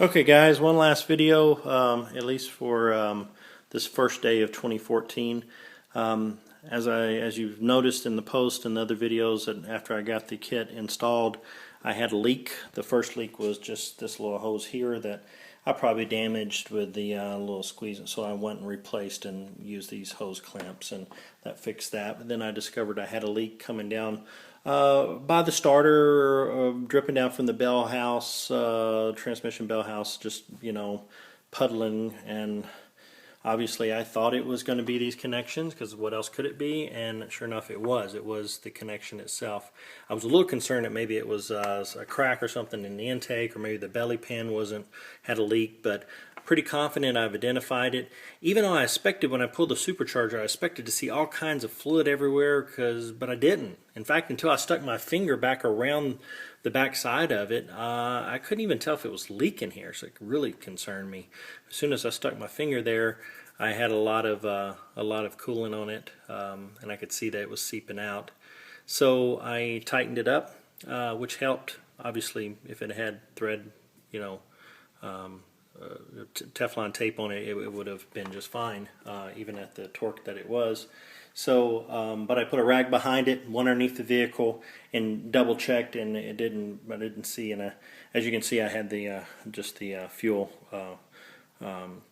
Okay guys, one last video, at least for this first day of 2014. As you've noticed in the post and the other videos, that after I got the kit installed, I had a leak. The first leak was just this little hose here that I probably damaged with the little squeeze, so I went and replaced and used these hose clamps, and that fixed that. But then I discovered I had a leak coming down by the starter, dripping down from the bell house, transmission bell house, just, puddling. And obviously I thought it was going to be these connections, because what else could it be? And sure enough, it was the connection itself. I was a little concerned that maybe it was a crack or something in the intake, or maybe the belly pan had a leak, but pretty confident I've identified it. Even though I expected, when I pulled the supercharger, I expected to see all kinds of fluid everywhere, but I didn't. In fact, until I stuck my finger back around the back side of it, I couldn't even tell if it was leaking here, so it really concerned me. As soon as I stuck my finger there, I had a lot of coolant on it, and I could see that it was seeping out. So I tightened it up, which helped. Obviously, if it had thread, Teflon tape on it, it would have been just fine, even at the torque that it was. So, but I put a rag behind it, one underneath the vehicle, and double checked, and I didn't see. And as you can see, I had the just the fuel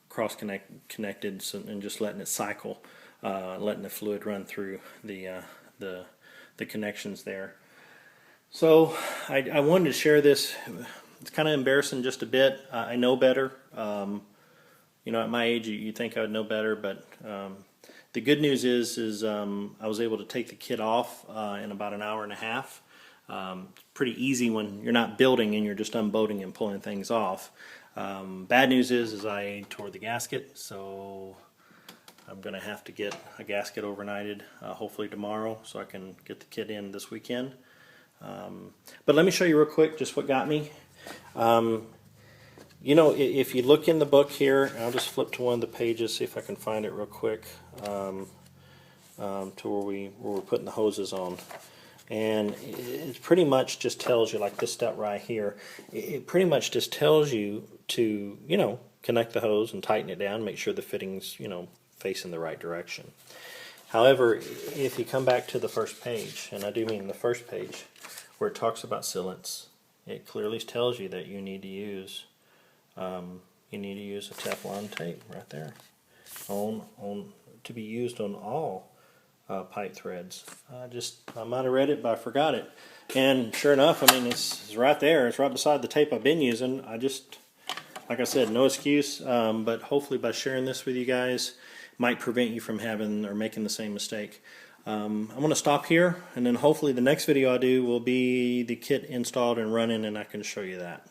cross connected, and just letting it cycle, letting the fluid run through the connections there. So I wanted to share this. It's kind of embarrassing just a bit. I know better. At my age, you think I would know better, but the good news is I was able to take the kit off in about an hour and a half. It's pretty easy when you're not building and you're just unbolting and pulling things off. Bad news is I tore the gasket, so I'm going to have to get a gasket overnighted, hopefully tomorrow, so I can get the kit in this weekend. But let me show you real quick just what got me. If you look in the book here, I'll just flip to one of the pages, see if I can find it real quick, to where we're putting the hoses on. And it pretty much just tells you, like this step right here, it pretty much just tells you to, connect the hose and tighten it down, make sure the fittings, facing the right direction. However, if you come back to the first page, and I do mean the first page, where it talks about sealants, it clearly tells you that you need to use a Teflon tape right there, to be used on all pipe threads. I might have read it, but I forgot it. And sure enough, it's right there. It's right beside the tape I've been using. Like I said, no excuse. But hopefully, by sharing this with you guys, might prevent you from having or making the same mistake. I'm going to stop here, and then hopefully the next video I do will be the kit installed and running, and I can show you that.